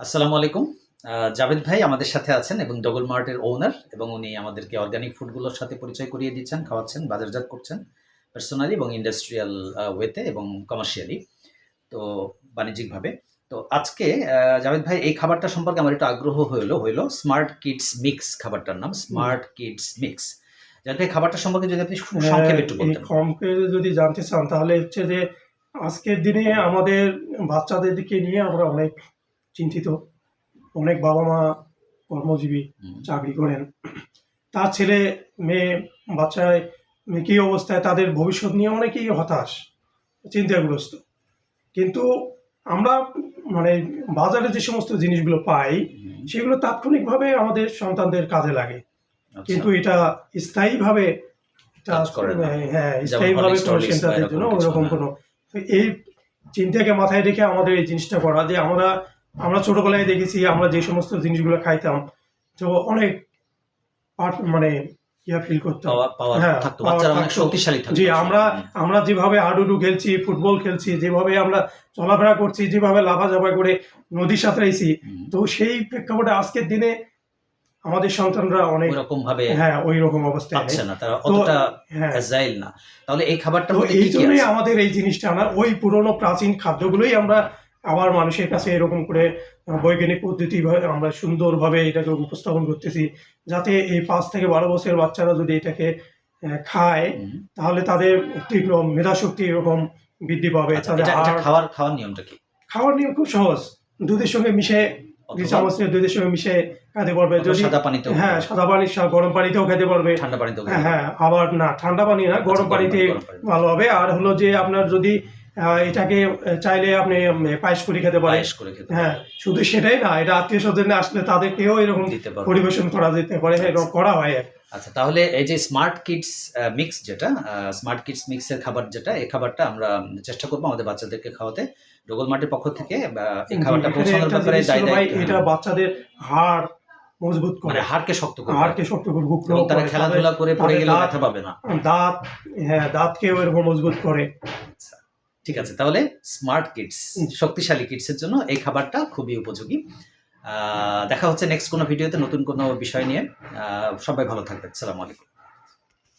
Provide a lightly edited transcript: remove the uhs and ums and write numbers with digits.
আসসালামু আলাইকুম। জাভেদ ভাই আমাদের সাথে আছেন এবং ডবল মার্টের ওনার এবং উনি আমাদেরকে অর্গানিক ফুডগুলোর সাথে পরিচয় করিয়ে দিচ্ছেন, খাওয়াচ্ছেন, বাজারজাত করছেন পার্সোনালি এবং ইন্ডাস্ট্রিয়াল ওয়েতে এবং কমার্শিয়ালি, তো বাণিজ্যিকভাবে। তো আজকে জাভেদ ভাই এই খাবারটা সম্পর্কে আমার একটু আগ্রহ হইলো স্মার্ট কিডস মিক্স, খাবারটার নাম স্মার্ট কিডস মিক্স। জাভেদ ভাই খাবারটা সম্পর্কে যদি আপনি সংক্ষেপে একটু এই বলতেন। কমপ্লিট যদি জানতে চান তাহলে হচ্ছে যে আজকের দিনে আমাদের বাচ্চাদেরকে নিয়ে আমরা অনেক চিন্তিত। অনেক বাবা মা কর্মজীবী, হুম, চাকরি করেন। তার ছেলে মেয়ে বাচ্চায় কী অবস্থায়, তাদের ভবিষ্যৎ নিয়ে অনেকেই হতাশ, চিন্তাগ্রস্ত। কিন্তু আমরা মানে বাজারে যে সমস্ত জিনিসগুলো পাই হুম, সেগুলো তাৎক্ষণিকভাবে আমাদের সন্তানদের কাজে লাগে, আচ্ছা, কিন্তু এটা স্থায়ীভাবে এটা কাজ করে না। হ্যাঁ, যেমন স্থায়ীভাবে হরলিক্স কোনো টরলিক্স বা সেন্টারদের এরকম জন্য কিছু ওইরকম না। কোনো, তো এই চিন্তাকে মাথায় রেখে আমাদের এই জিনিসটা করা যে আমরা ছোটবেলায় দেখেছি আমরা যে সমস্ত জিনিসগুলো খাইতাম, তো অনেক মানে ফিল করতাম। পাওয়ার পাওয়ার হ্যাঁ, থাকতো, পাওয়ার বাচ্চারা অনেক থাকতো। শক্তিশালী থাকতো জি, আসলে। আমরা আমরা যেভাবে হাডুডু খেলছি, ফুটবল খেলছি, যেভাবে আমরা চলাফেরা করছি, যেভাবে লাফাঝাফা করে নদী সাঁতরাইছি, হুম। তো সেই প্রেক্ষাপটে আজকের দিনে আমাদের সন্তানরা অনেক ওইরকম ভাবে হ্যাঁ ওই রকম অবস্থায় নেই। পাচ্ছে না, তারা তো অতটা হ্যাঁ, অ্যাজাইল না। তাহলে এই খাবারটার তো মধ্যে এই কি কি জন্যই আছে? আমাদের এই জিনিসটা আনা, ওই পুরনো প্রাচীন খাদ্যগুলোই আমরা আবার মানুষের কাছে এরকম করে বৈজ্ঞানিক পদ্ধতি আমরা সুন্দরভাবে এটাকে উপস্থাপন করতেছি, যাতে এই 5 থেকে 12 বছরের বাচ্চারা যদি এটাকে খায়, হুম। তাহলে তাদের তীক্ষ্ণ মেধাশক্তি এরকম বৃদ্ধি পাবে। আচ্ছা, তাদের এটা খাওয়ার নিয়মটা কি? খাওয়ার নিয়ম খুব সহজ। দুধের সঙ্গে মিশে, 2 অথবা চামচ নিয়ে দুধের সঙ্গে মিশে খেতে পারবে। অথবা যদি সাদা পানিতেও হ্যাঁ, সাদা পানি গরম পানিতেও খেতে পারবে। ঠান্ডা পানিতেও হ্যাঁ, খেতে হ্যাঁ, পারবে। আবার না ঠান্ডা পানি না, আচ্ছা, গরম পানিতে গরম পানিতে। ভালো হবে। আর হলো যে আপনার যদি এটাকে চাইলে আপনি পায়েস করে খেতে পারেন। পায়েস করে খেতে হ্যাঁ, পারবে। শুধু সেটাই না, এটা আত্মীয়স্বজনে আসলে তাদেরকেও এরকম দিতে পারবে। পরিবেশন করা যেতে পারে, এরকম করা হয়। আচ্ছা, তাহলে এই যে স্মার্ট কিডস মিক্স যেটা, স্মার্ট কিডস মিক্সের খাবার যেটা, এই খাবারটা আমরা চেষ্টা করব আমাদের বাচ্চাদেরকে খাওয়াতে। ডবল মার্টের পক্ষ থেকে এই জি, খাবারটা এখানে পৌঁছানোর একটা ব্যাপারে জিনিস ছিল ভাই, দায়িত্ব, এটা হ্যাঁ। বাচ্চাদের হাড় মজবুত মানে করে, হাড়কে শক্ত করবে হাড়কে শক্ত করে, এবং তারা করে, খেলাধুলা করে পড়ে তাদের গেলেও ব্যথা পাবে না। দাঁত, হ্যাঁ, দাঁতকেও এরকম মজবুত করে। আচ্ছা, ঠিক আছে। তাহলে স্মার্ট কিডস, শক্তিশালী কিডসের জন্য এই খাবারটা খুবই উপযোগী। দেখা হচ্ছে নেক্সট কোনো ভিডিওতে নতুন কোনো বিষয় নিয়ে। সবাই ভালো থাকবেন। আসসালামু আলাইকুম।